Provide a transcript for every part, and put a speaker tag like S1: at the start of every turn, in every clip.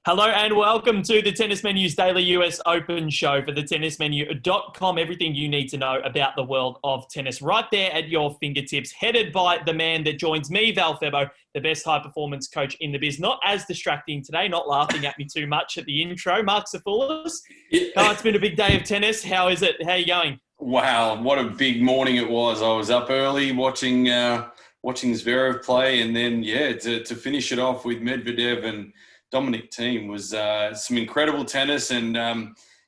S1: Hello and welcome to the Tennis Menu's daily US Open show for the tennismenu.com. Everything you need to know about the world of tennis right there at your fingertips, headed by the man that joins me, Val the best high performance coach in the biz. Not as distracting today, not laughing at me too much at the intro. Mark Safoulis. It's been a big day of tennis. How is it? How are you going?
S2: Wow, what a big morning it was. I was up early watching Zverev play, and then, to finish it off with Medvedev and Dominic Thiem was some incredible tennis. And,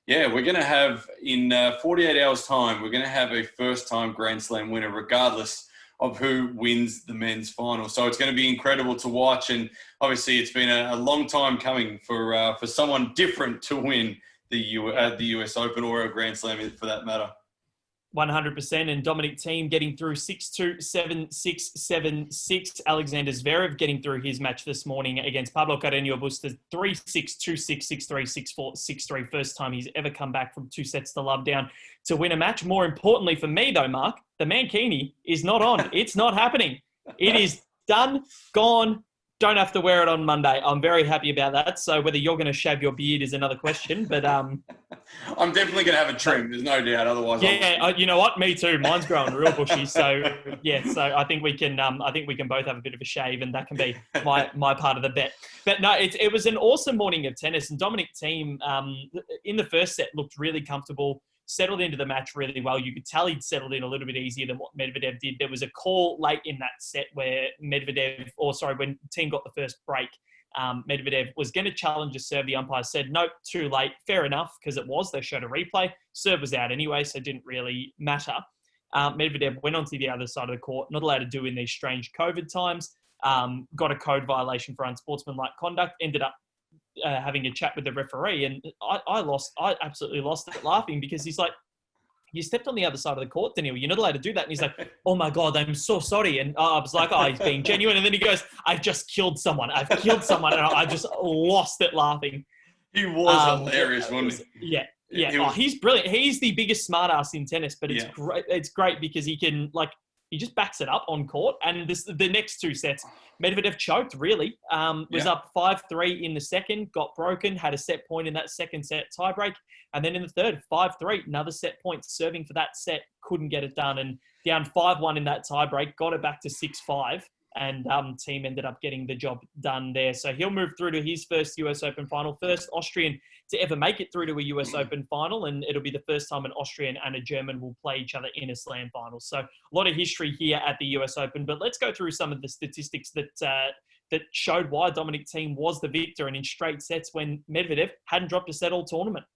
S2: we're going to have, in 48 hours' time, we're going to have a first-time Grand Slam winner, regardless of who wins the men's final. So it's going to be incredible to watch. And obviously it's been a long time coming for someone different to win the US Open or a Grand Slam for that matter.
S1: 100%. And Dominic Thiem getting through 6-2, 7-6, 7-6. Alexander Zverev getting through his match this morning against Pablo Carreno-Busta 3-6, 2-6, 6-3, 6-4, 6-3. First time he's ever come back from 2 sets to love down to win a match. More importantly for me though, Mark, the Mankini is not on. It's not happening. It is done, gone. Don't have to wear it on Monday. I'm very happy about that. So whether you're going to shave your beard is another question. But
S2: I'm definitely going to have a trim. There's no doubt. Otherwise,
S1: you know what? Me too. Mine's growing real bushy. So So I think we can. I think we can both have a bit of a shave, and that can be my part of the bet. But no, it was an awesome morning of tennis, and Dominic Thiem in the first set looked really comfortable. Settled into the match really well. You could tell he'd settled in a little bit easier than what Medvedev did. There was a call late in that set where when Thiem got the first break, Medvedev was going to challenge a serve. The umpire said, nope, too late. Fair enough, because it was. They showed a replay. Serve was out anyway, so it didn't really matter. Medvedev went onto the other side of the court, not allowed to do in these strange COVID times, got a code violation for unsportsmanlike conduct, ended up having a chat with the referee, and I absolutely lost it laughing because he's like, you stepped on the other side of the court, Daniil. You're not allowed to do that. And he's like, oh my God, I'm so sorry. And I was like, oh, he's being genuine. And then he goes, I've just killed someone. And I just lost it laughing.
S2: He was hilarious, wasn't he?
S1: Yeah. He's brilliant. He's the biggest smartass in tennis, but it's great. It's great because he can he just backs it up on court. And the next 2 sets, Medvedev choked, really. Was up 5-3 in the second, got broken, had a set point in that second set tiebreak. And then in the third, 5-3, another set point, serving for that set, couldn't get it done. And down 5-1 in that tiebreak, got it back to 6-5. And Thiem ended up getting the job done there. So he'll move through to his first US Open final, first Austrian to ever make it through to a US Open final. And it'll be the first time an Austrian and a German will play each other in a slam final. So a lot of history here at the US Open. But let's go through some of the statistics that showed why Dominic Thiem was the victor and in straight sets when Medvedev hadn't dropped a set all tournament.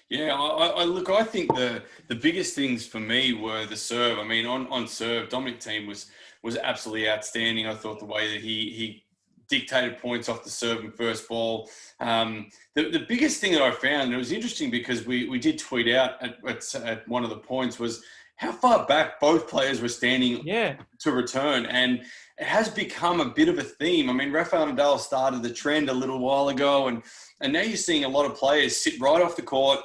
S2: Yeah, I think the biggest things for me were the serve. I mean, on serve, Dominic Thiem was absolutely outstanding. I thought the way that he dictated points off the serve and first ball. The biggest thing that I found, and it was interesting because we did tweet out at one of the points, was how far back both players were standing to return. And it has become a bit of a theme. I mean, Rafael Nadal started the trend a little while ago, and now you're seeing a lot of players sit right off the court.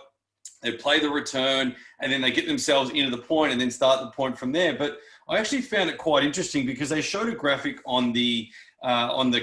S2: They play the return, and then they get themselves into the point and then start the point from there. But I actually found it quite interesting because they showed a graphic on the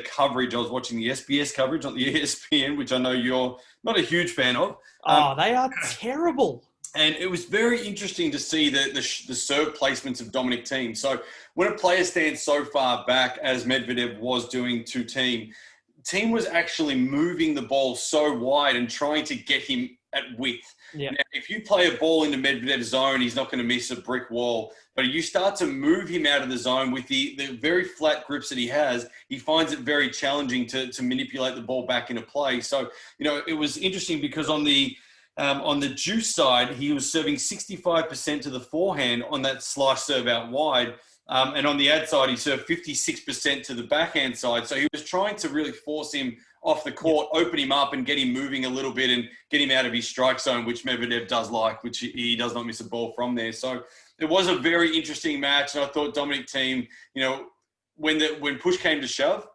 S2: coverage. I was watching the SBS coverage, not the ESPN, which I know you're not a huge fan of.
S1: They are terrible.
S2: And it was very interesting to see the serve placements of Dominic Thiem. So when a player stands so far back, as Medvedev was doing to Thiem was actually moving the ball so wide and trying to get him at width.
S1: Yeah.
S2: Now, if you play a ball into Medvedev's zone, he's not going to miss a brick wall. But you start to move him out of the zone with the very flat grips that he has, he finds it very challenging to manipulate the ball back into play. So, it was interesting because on the juice side, he was serving 65% to the forehand on that slice serve out wide. And on the ad side, he served 56% to the backhand side. So he was trying to really force him off the court, open him up and get him moving a little bit and get him out of his strike zone, which Medvedev does like, which he does not miss a ball from there. So it was a very interesting match. And I thought Dominic Thiem, when push came to shove,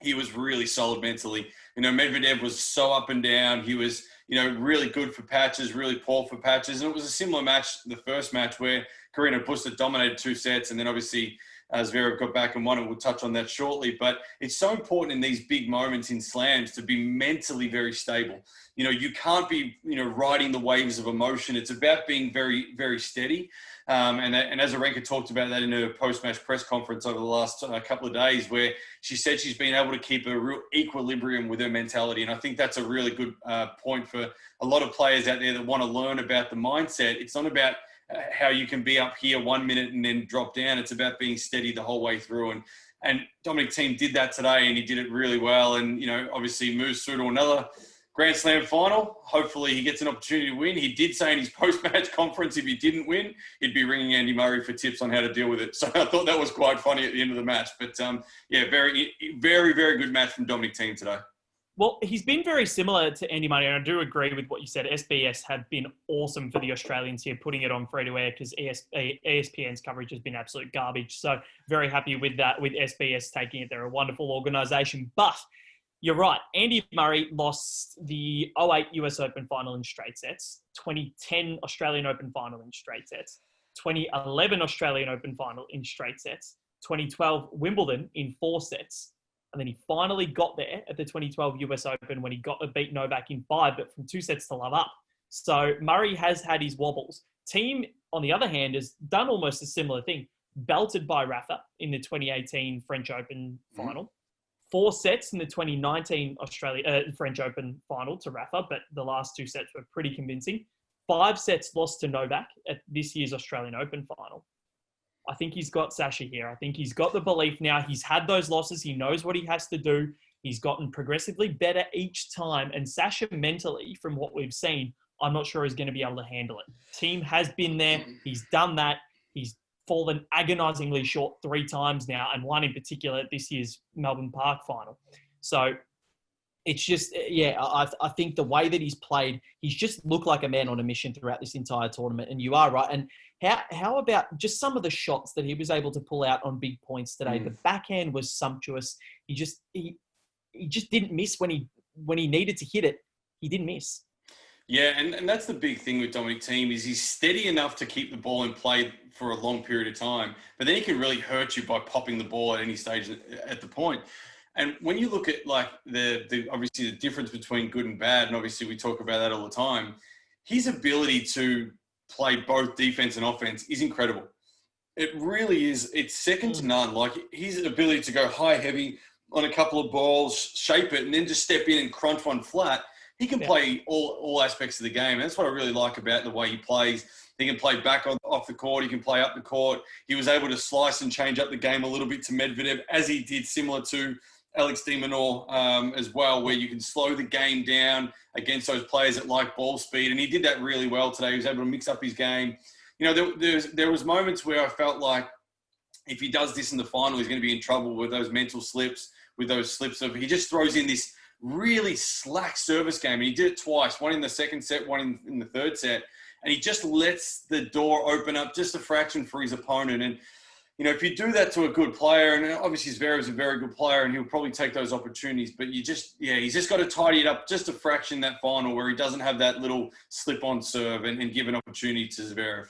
S2: he was really solid mentally. Medvedev was so up and down. He was, really good for patches, really poor for patches. And it was a similar match, the first match, where Carreno-Busta dominated 2 sets. And then obviously Zverev got back and won, and we'll touch on that shortly. But it's so important in these big moments in slams to be mentally very stable. You can't be, riding the waves of emotion. It's about being very, very steady. And as Arenka talked about that in her post-match press conference over the last couple of days, where she said she's been able to keep a real equilibrium with her mentality. And I think that's a really good point for a lot of players out there that want to learn about the mindset. It's not about how you can be up here 1 minute and then drop down. It's about being steady the whole way through. And Dominic Thiem did that today, and he did it really well. And, obviously moves through to another Grand Slam final. Hopefully he gets an opportunity to win. He did say in his post-match conference, if he didn't win, he'd be ringing Andy Murray for tips on how to deal with it. So I thought that was quite funny at the end of the match. But very, very, very good match from Dominic Thiem today.
S1: Well, he's been very similar to Andy Murray, and I do agree with what you said. SBS have been awesome for the Australians here, putting it on free-to-air because ESPN's coverage has been absolute garbage. So very happy with that, with SBS taking it. They're a wonderful organisation. But you're right. Andy Murray lost the 2008 US Open final in straight sets, 2010 Australian Open final in straight sets, 2011 Australian Open final in straight sets, 2012 Wimbledon in 4 sets. And then he finally got there at the 2012 US Open when he got to beat Novak in 5, but from 2 sets to love up. So Murray has had his wobbles. Thiem, on the other hand, has done almost a similar thing. Belted by Rafa in the 2018 French Open final. 4 sets in the 2019 French Open final to Rafa, but the last 2 sets were pretty convincing. 5 sets lost to Novak at this year's Australian Open final. I think he's got Sasha here. I think he's got the belief now. He's had those losses. He knows what he has to do. He's gotten progressively better each time. And Sasha mentally, from what we've seen, I'm not sure he's going to be able to handle it. Thiem has been there. He's done that. He's fallen agonisingly short 3 times now, and one in particular at this year's Melbourne Park final. So it's just, I think the way that he's played, he's just looked like a man on a mission throughout this entire tournament. And you are right. And how about just some of the shots that he was able to pull out on big points today? The backhand was sumptuous. He just didn't miss when he needed to hit it. He didn't miss.
S2: Yeah, and that's the big thing with Dominic Thiem is he's steady enough to keep the ball in play for a long period of time, but then he can really hurt you by popping the ball at any stage at the point. And when you look at like the obviously the difference between good and bad, and obviously we talk about that all the time, his ability to play both defense and offense is incredible. It really is. It's second to none. Like his ability to go high, heavy on a couple of balls, shape it, and then just step in and crunch one flat. He can play all aspects of the game. And that's what I really like about the way he plays. He can play back off the court. He can play up the court. He was able to slice and change up the game a little bit to Medvedev, as he did similar to Alex de Minaur as well, where you can slow the game down against those players that like ball speed. And he did that really well today. He was able to mix up his game. There was moments where I felt like if he does this in the final, he's going to be in trouble with those mental slips, with those slips of he just throws in this really slack service game. And he did it twice, one in the second set, one in the third set. And he just lets the door open up just a fraction for his opponent. And, if you do that to a good player, and obviously Zverev is a very good player and he'll probably take those opportunities, but he's just got to tidy it up just a fraction that final where he doesn't have that little slip on serve and give an opportunity to Zverev.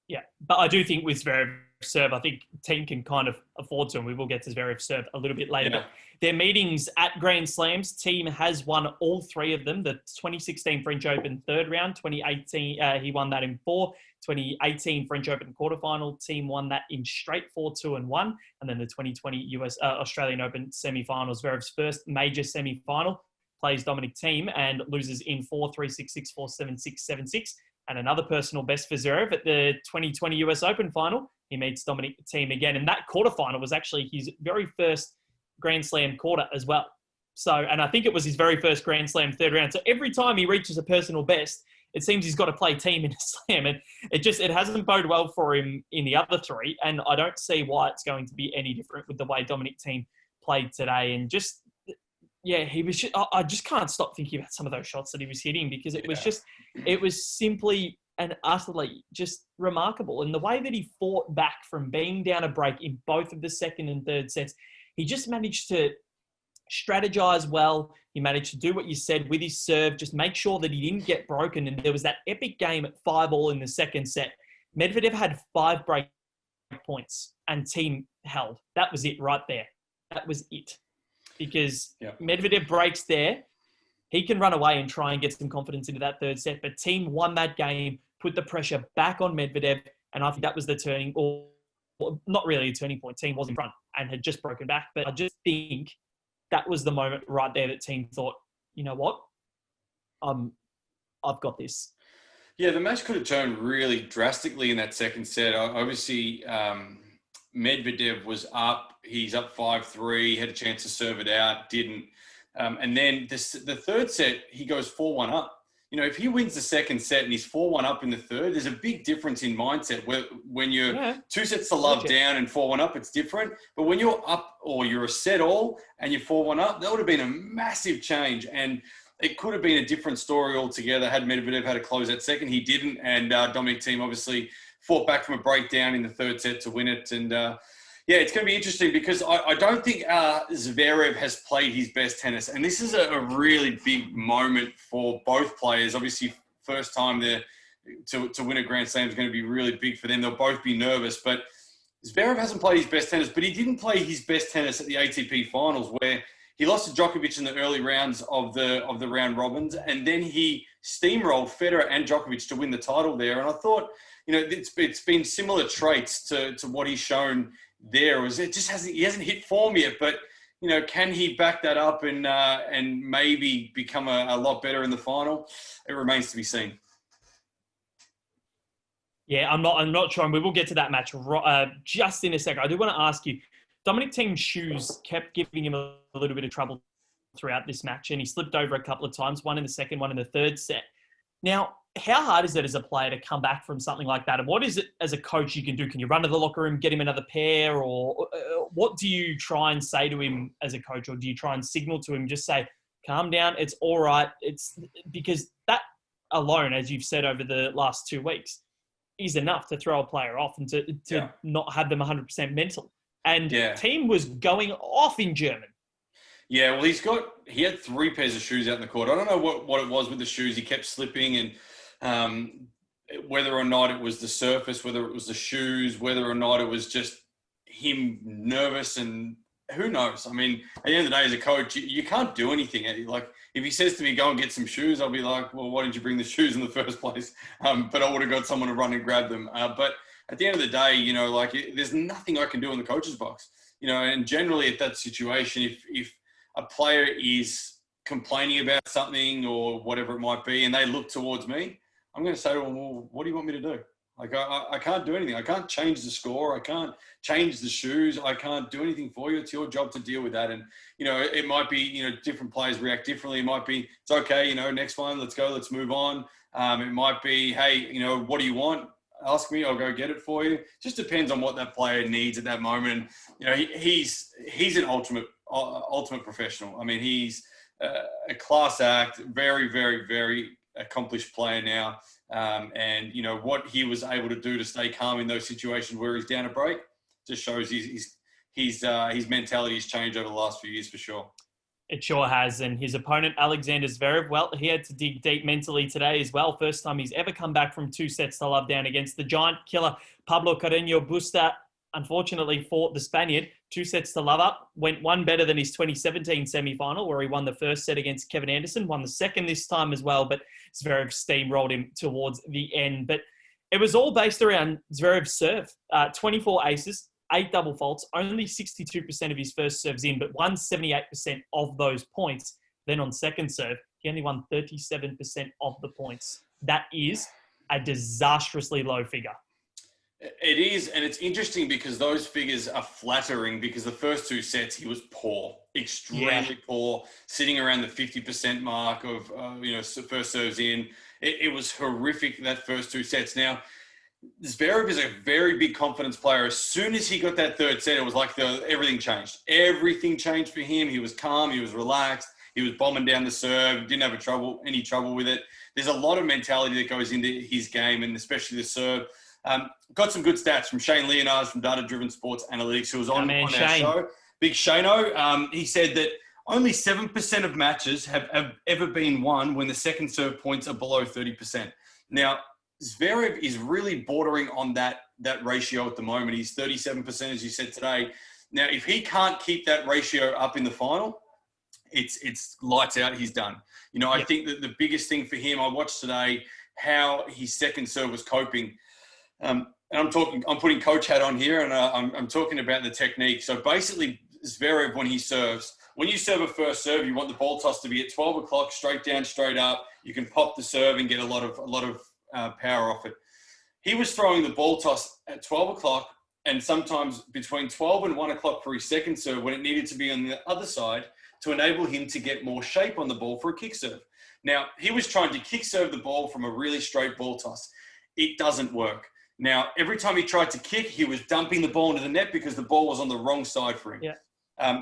S1: Yeah, but I do think with Zverev serve, I think Thiem can kind of afford to, and we will get to Zverev serve a little bit later. Yeah. But their meetings at Grand Slams, Thiem has won all 3 of them. The 2016 French Open third round, 2018 he won that in 4. 2018 French Open quarterfinal, Thiem won that in straight 4-2 and 1. And then the 2020 Australian Open semi-finals, Zverev's first major semi-final, plays Dominic Thiem and loses in 4-3, 6-6, 4-7, 6-7-6. And another personal best for Zverev at the 2020 US Open final. He meets Dominic Thiem again. And that quarterfinal was actually his very first Grand Slam quarter as well. So, and I think it was his very first Grand Slam third round. So every time he reaches a personal best, it seems he's got to play Thiem in a slam. And it hasn't boded well for him in the other 3. And I don't see why it's going to be any different with the way Dominic Thiem played today. And just, he was just, I just can't stop thinking about some of those shots that he was hitting because it was simply and utterly just remarkable. And the way that he fought back from being down a break in both of the second and third sets, he just managed to strategize well. He managed to do what you said with his serve, just make sure that he didn't get broken. And there was that epic game at 5-5 in the second set. Medvedev had 5 break points and Thiem held. That was it right there. That was it. Because
S2: Yeah.
S1: Medvedev breaks there. He can run away and try and get some confidence into that third set. But Thiem won that game, put the pressure back on Medvedev. And I think that was the turning, or not really a turning point. Thiem was in front and had just broken back. But I just think that was the moment right there that Thiem thought, you know what? I've got this.
S2: Yeah, the match could have turned really drastically in that second set. Obviously, Medvedev was up. He's up 5-3, had a chance to serve it out, didn't. And then the third set, he goes 4-1 up. You know, if he wins the second set and he's 4-1 up in the third, there's a big difference in mindset. When you're 2 sets to love down and 4-1 up, it's different. But when you're up or you're a set all and you're 4-1 up, that would have been a massive change. And it could have been a different story altogether had Medvedev had to close that second. He didn't. And Dominic Thiem obviously fought back from a breakdown in the third set to win it. And yeah, it's going to be interesting because I don't think Zverev has played his best tennis. And this is a really big moment for both players. Obviously, first time there to win a Grand Slam is going to be really big for them. They'll both be nervous. But Zverev hasn't played his best tennis, but he didn't play his best tennis at the ATP finals where he lost to Djokovic in the early rounds of the round robins, and then he steamrolled Federer and Djokovic to win the title there. And I thought, you know, it's been similar traits to what he's shown there. He hasn't hit form yet, but you know, can he back that up and maybe become a lot better in the final? It remains to be seen.
S1: Yeah, I'm not sure, and we will get to that match just in a second. I do want to ask you, Dominic Thiem's shoes kept giving him a little bit of trouble throughout this match, and he slipped over a couple of times, one in the second, one in the third set. Now, how hard is it as a player to come back from something like that? And what is it as a coach you can do? Can you run to the locker room, get him another pair? Or what do you try and say to him as a coach? Or do you try and signal to him, just say, calm down, it's all right? It's because that alone, as you've said over the last 2 weeks, is enough to throw a player off and to not have them 100% mental. And Thiem was going off in German.
S2: Yeah, well, he had 3 pairs of shoes out in the court. I don't know what it was with the shoes. He kept slipping, and whether or not it was the surface, whether it was the shoes, whether or not it was just him nervous, and who knows? I mean, at the end of the day, as a coach, you can't do anything. Like, if he says to me, go and get some shoes, I'll be like, well, why didn't you bring the shoes in the first place? But I would have got someone to run and grab them. But at the end of the day, you know, like, there's nothing I can do in the coach's box. You know, and generally at that situation, if a player is complaining about something or whatever it might be, and they look towards me, I'm going to say to them, well, what do you want me to do? Like, I can't do anything. I can't change the score. I can't change the shoes. I can't do anything for you. It's your job to deal with that. And, you know, it might be, you know, different players react differently. It might be, it's okay, you know, next one, let's go, let's move on. It might be, hey, you know, what do you want? Ask me, I'll go get it for you. Just depends on what that player needs at that moment. And, you know, he's an ultimate professional. I mean, he's a class act, very, very, very accomplished player now. And, you know, what he was able to do to stay calm in those situations where he's down a break just shows his mentality has changed over the last few years for sure.
S1: It sure has. And his opponent, Alexander Zverev, well, he had to dig deep mentally today as well. First time he's ever come back from 2 sets to love down against the giant killer, Pablo Carreno-Busta. Unfortunately for the Spaniard, 2 sets to love up, went one better than his 2017 semi-final where he won the first set against Kevin Anderson, won the second this time as well, but Zverev steamrolled him towards the end. But it was all based around Zverev's serve. 24 aces, 8 double faults, only 62% of his first serves in, but won 78% of those points. Then on second serve, he only won 37% of the points. That is a disastrously low figure.
S2: It is, and it's interesting because those figures are flattering because the first 2 sets he was poor, extremely poor, sitting around the 50% mark of you know, first serves in. It was horrific, that first 2 sets. Now, Zverev is a very big confidence player. As soon as he got that third set, it was like everything changed. Everything changed for him. He was calm, he was relaxed, he was bombing down the serve, didn't have any trouble with it. There's a lot of mentality that goes into his game, and especially the serve. Got some good stats from Shane Leonards from Data Driven Sports Analytics, who was on our show. Big Shano. He said that only 7% of matches have ever been won when the second serve points are below 30%. Now, Zverev is really bordering on that ratio at the moment. He's 37%, as you said today. Now, if he can't keep that ratio up in the final, it's lights out. He's done. I think that the biggest thing for him, I watched today how his second serve was coping. And I'm putting coach hat on here, and I'm talking about the technique. So basically, Zverev, when he serves, when you serve a first serve, you want the ball toss to be at 12 o'clock, straight down, straight up. You can pop the serve and get a lot of power off it. He was throwing the ball toss at 12 o'clock and sometimes between 12 and 1 o'clock for his second serve when it needed to be on the other side to enable him to get more shape on the ball for a kick serve. Now, he was trying to kick serve the ball from a really straight ball toss. It doesn't work. Now, every time he tried to kick, he was dumping the ball into the net because the ball was on the wrong side for him. Yeah.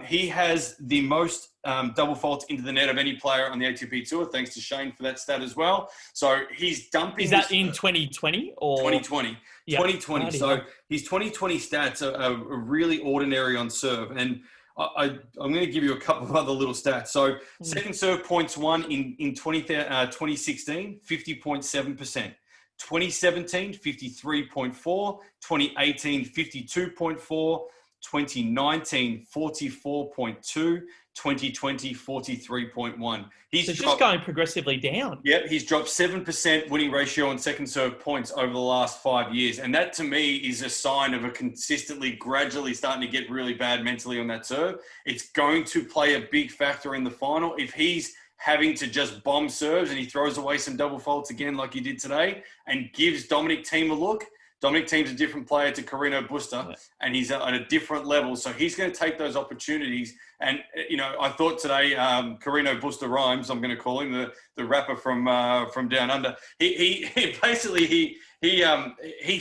S2: He has the most double faults into the net of any player on the ATP Tour, thanks to Shane for that stat as well. So he's dumping.
S1: Is that in 2020 or
S2: 2020? Yeah. 2020. So his 2020 stats are really ordinary on serve, and I'm going to give you a couple of other little stats. So second serve points won in 2016, 50.7%. 2017, 53.4. 2018, 52.4. 2019, 44.2, 2020, 43.1. He's
S1: just going progressively down.
S2: Yep, he's dropped 7% winning ratio on second serve points over the last 5 years. And that, to me, is a sign of a consistently, gradually starting to get really bad mentally on that serve. It's going to play a big factor in the final. If he's having to just bomb serves and he throws away some double faults again like he did today and gives Dominic Thiem a look, Dominic Thiem's a different player to Carreno-Busta, and he's at a different level. So he's going to take those opportunities. And, I thought today, Carreno-Busta Rhymes, I'm going to call him, the rapper from Down Under, he basically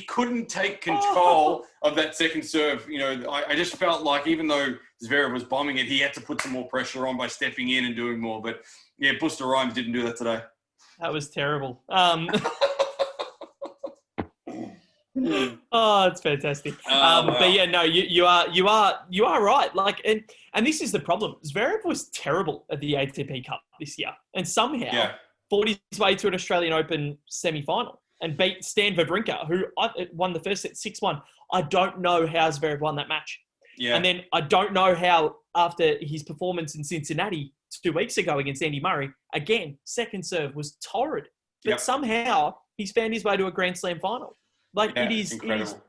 S2: couldn't take control of that second serve. I just felt like even though Zverev was bombing it, he had to put some more pressure on by stepping in and doing more. But, yeah, Busta Rhymes didn't do that today.
S1: That was terrible. Oh, it's fantastic. Wow. But yeah, no, you are right. Like, and this is the problem. Zverev was terrible at the ATP Cup this year, and somehow fought his way to an Australian Open semi-final and beat Stan Wawrinka, who won the first set 6-1. I don't know how Zverev won that match. Yeah. And then I don't know how, after his performance in Cincinnati 2 weeks ago against Andy Murray, again, second serve was torrid. But somehow he's found his way to a Grand Slam final. Like, it is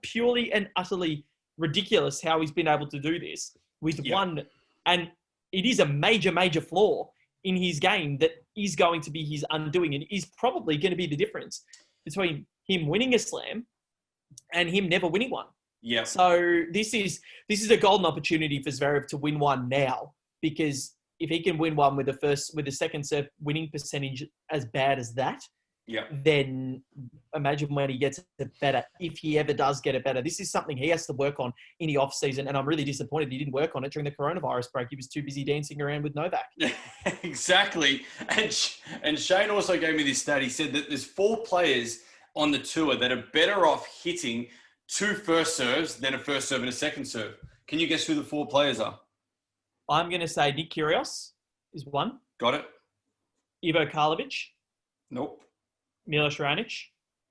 S1: purely and utterly ridiculous how he's been able to do this with one. And it is a major, major flaw in his game that is going to be his undoing and is probably going to be the difference between him winning a slam and him never winning one. Yeah. So this is a golden opportunity for Zverev to win one now, because if he can win one with the second serve winning percentage as bad as that, then imagine when he gets it better, if he ever does get it better. This is something he has to work on in the off season, and I'm really disappointed he didn't work on it during the coronavirus break. He was too busy dancing around with Novak.
S2: Exactly. And Shane also gave me this stat. He said that there's 4 players on the tour that are better off hitting 2 first serves than a first serve and a second serve. Can you guess who the 4 players are?
S1: I'm going to say Nick Kyrgios is one.
S2: Got it.
S1: Ivo Karlovic.
S2: Nope.
S1: Milos Raonic.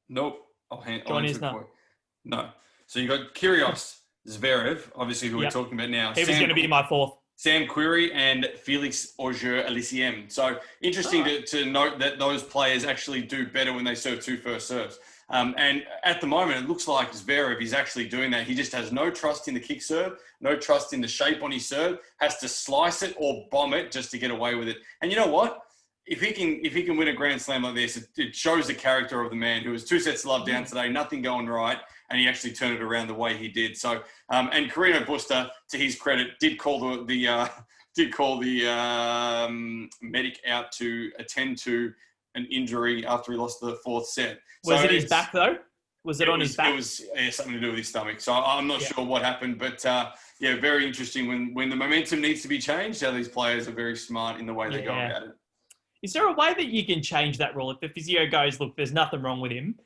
S2: Nope.
S1: John Isner.
S2: No. So you got Kyrgios, Zverev, obviously who we're talking about now.
S1: He was going to be my 4th.
S2: Sam Querrey and Felix Auger-Aliassime. So interesting to note that those players actually do better when they serve 2 first serves. And at the moment, it looks like Zverev is actually doing that. He just has no trust in the kick serve, no trust in the shape on his serve, has to slice it or bomb it just to get away with it. And you know what? If he can win a Grand Slam like this, it shows the character of the man who was 2 sets to love down today, nothing going right, and he actually turned it around the way he did. So, and Carreno-Busta, to his credit, did call the medic out to attend to an injury after he lost the 4th set.
S1: Was it his back though? Was it on his back?
S2: It was something to do with his stomach. So I'm not sure what happened, but very interesting when the momentum needs to be changed. How these players are very smart in the way they go about it.
S1: Is there a way that you can change that rule? If the physio goes, look, there's nothing wrong with him,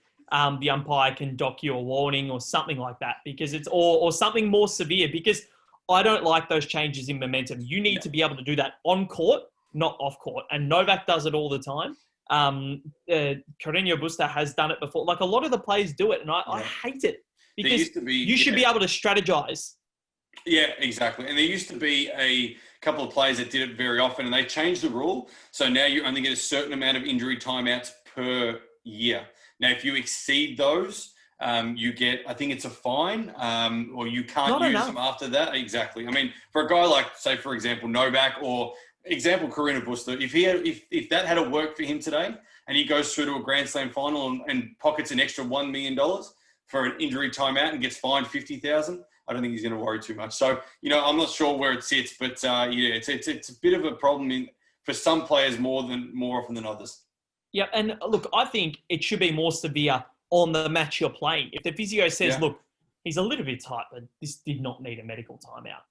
S1: the umpire can dock you a warning or something like that, because it's or something more severe, because I don't like those changes in momentum. You need to be able to do that on court, not off court. And Novak does it all the time. Carreno-Busta has done it before. Like, a lot of the players do it, and I hate it because you should be able to strategize.
S2: Yeah, exactly. And there used to be a couple of players that did it very often, and they changed the rule. So now you only get a certain amount of injury timeouts per year. Now, if you exceed those, you get, I think it's a fine, or you can't use them after that. Exactly. I mean, for a guy like, say, for example, Novak, or example, Carreno-Busta, if that had to work for him today, and he goes through to a Grand Slam final and pockets an extra $1 million for an injury timeout and gets fined $50,000, I don't think he's going to worry too much. So, I'm not sure where it sits, but it's a bit of a problem for some players more often than others.
S1: Yeah, and look, I think it should be more severe on the match you're playing. If the physio says, look, he's a little bit tight, but this did not need a medical timeout.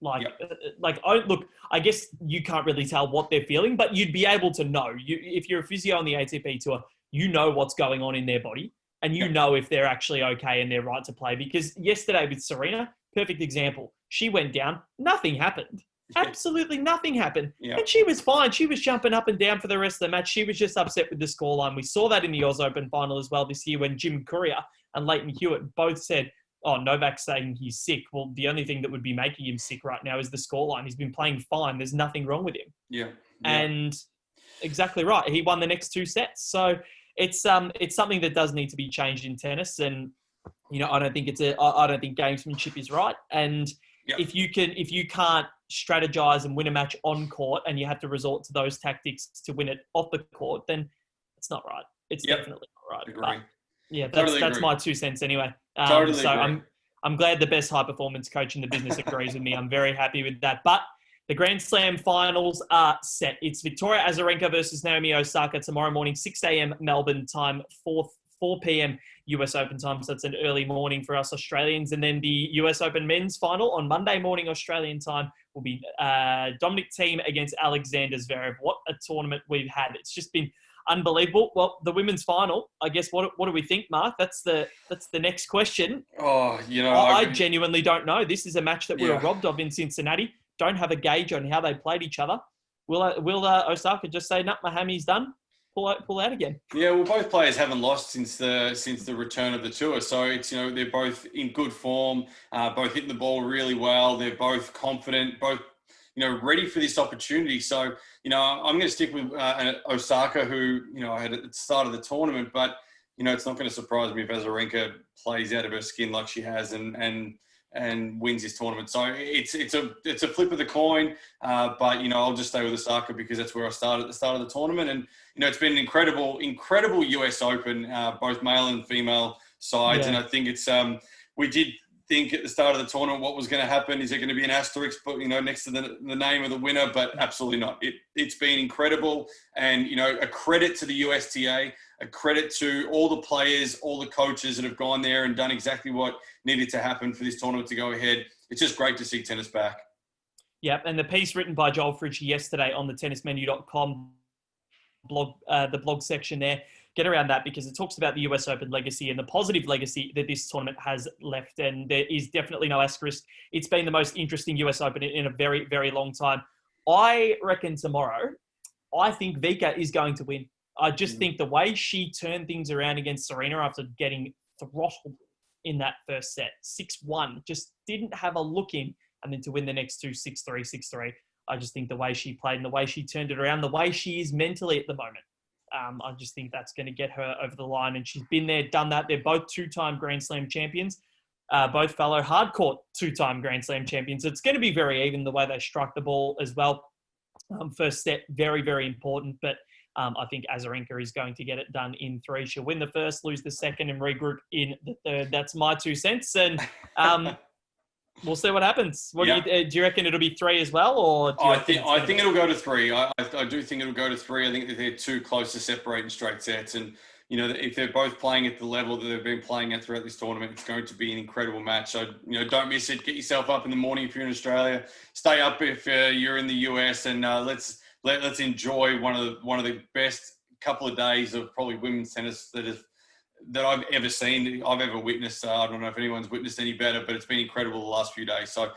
S1: I guess you can't really tell what they're feeling, but you'd be able to know. If you're a physio on the ATP Tour, you know what's going on in their body, and you know if they're actually okay and they're right to play. Because yesterday with Serena, perfect example. She went down. Nothing happened. Absolutely nothing happened. Yeah. And she was fine. She was jumping up and down for the rest of the match. She was just upset with the scoreline. We saw that in the Oz Open final as well this year when Jim Courier and Leighton Hewitt both said, Novak's saying he's sick. Well, the only thing that would be making him sick right now is the scoreline. He's been playing fine. There's nothing wrong with him.
S2: Yeah.
S1: And exactly right. He won the next two sets. So it's something that does need to be changed in tennis. And, I don't think gamesmanship is right. And if you can't strategize and win a match on court and you have to resort to those tactics to win it off the court, then it's not right. It's definitely not right.
S2: Agree.
S1: But, that's my 2 cents anyway.
S2: Totally
S1: so
S2: agree.
S1: I'm glad the best high performance coach in the business agrees with me. I'm very happy with that. But the Grand Slam finals are set. It's Victoria Azarenka versus Naomi Osaka tomorrow morning, 6 a.m. Melbourne time, 4 p.m. US Open time. So it's an early morning for us Australians. And then the US Open men's final on Monday morning Australian time will be Dominic Thiem against Alexander Zverev. What a tournament we've had. It's just been unbelievable. Well, the women's final, I guess, what do we think, Mark? That's the next question. I genuinely don't know. This is a match that we were robbed of in Cincinnati. Don't have a gauge on how they played each other. Will Osaka just say, "No, my hammy's done"? Pull out again.
S2: Yeah, well, both players haven't lost since the return of the tour. So it's they're both in good form, both hitting the ball really well. They're both confident, both ready for this opportunity. So I'm going to stick with Osaka, who I had at the start of the tournament. But it's not going to surprise me if Azarenka plays out of her skin like she has and wins this tournament. So it's a flip of the coin. But I'll just stay with Osaka because that's where I started at the start of the tournament. And it's been an incredible US Open, both male and female sides. Yeah. And I think it's we did think at the start of the tournament what was going to happen. Is there going to be an asterisk, but next to the name of the winner? But absolutely not. It's been incredible, and a credit to the USTA, a credit to all the players, all the coaches that have gone there and done exactly what needed to happen for this tournament to go ahead. It's just great to see tennis back.
S1: Yep, and the piece written by Joel Fritsch yesterday on the tennismenu.com blog, the blog section there, get around that because it talks about the US Open legacy and the positive legacy that this tournament has left. And there is definitely no asterisk. It's been the most interesting US Open in a very, very long time. I reckon tomorrow, I think Vika is going to win. I just think the way she turned things around against Serena after getting throttled in that first set, 6-1, just didn't have a look in, and then to win the next two, 6-3, 6-3. I just think the way she played and the way she turned it around, the way she is mentally at the moment, I just think that's going to get her over the line. And she's been there, done that. They're both two-time Grand Slam champions, both fellow hardcourt two-time Grand Slam champions. So it's going to be very even the way they strike the ball as well. First set, very, very important. But I think Azarenka is going to get it done in 3. She'll win the first, lose the second, and regroup in the third. That's my 2 cents. And we'll see what happens. Do you reckon it'll be 3 as well, or do you
S2: I think it'll go to 3. I do think it'll go to 3. I think that they're too close to separate in straight sets, and if they're both playing at the level that they've been playing at throughout this tournament, it's going to be an incredible match. So don't miss it. Get yourself up in the morning if you're in Australia. Stay up if you're in the US, and let's enjoy one of the best couple of days of probably women's tennis that I've ever seen, I've ever witnessed. I don't know if anyone's witnessed any better, but it's been incredible the last few days. So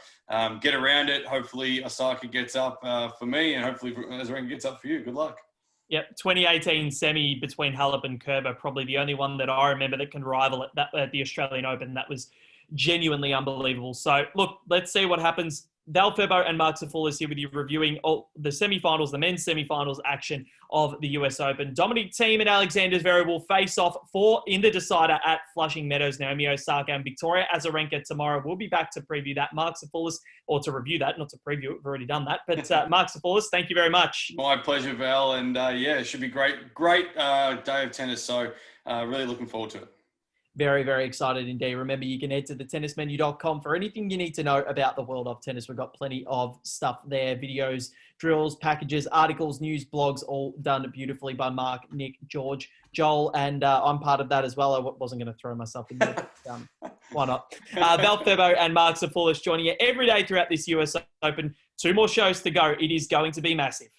S2: get around it. Hopefully Osaka gets up for me, and hopefully Azarenka gets up for you. Good luck.
S1: Yep, 2018 semi between Halep and Kerber, probably the only one that I remember that can rival it, that at the Australian Open. That was genuinely unbelievable. So, look, let's see what happens. Val and Marc is here with you reviewing all the semi-finals, the men's semi-finals action of the US Open. Dominic Thiem and Alexander Zverev will face off in the decider at Flushing Meadows. Naomi Osaka and Victoria Azarenka tomorrow. We'll be back to preview that. Marc Safoulis, or to review that, not to preview it. We've already done that. But Marc Safoulis, thank you very much.
S2: My pleasure, Val. And yeah, it should be great day of tennis. So really looking forward to it.
S1: Very, very excited indeed. Remember, you can head to thetennismenu.com for anything you need to know about the world of tennis. We've got plenty of stuff there, videos, drills, packages, articles, news, blogs, all done beautifully by Mark, Nick, George, Joel, and I'm part of that as well. I wasn't going to throw myself in there. Why not? Val and Marc Safoulis joining you every day throughout this US Open. 2 more shows to go. It is going to be massive.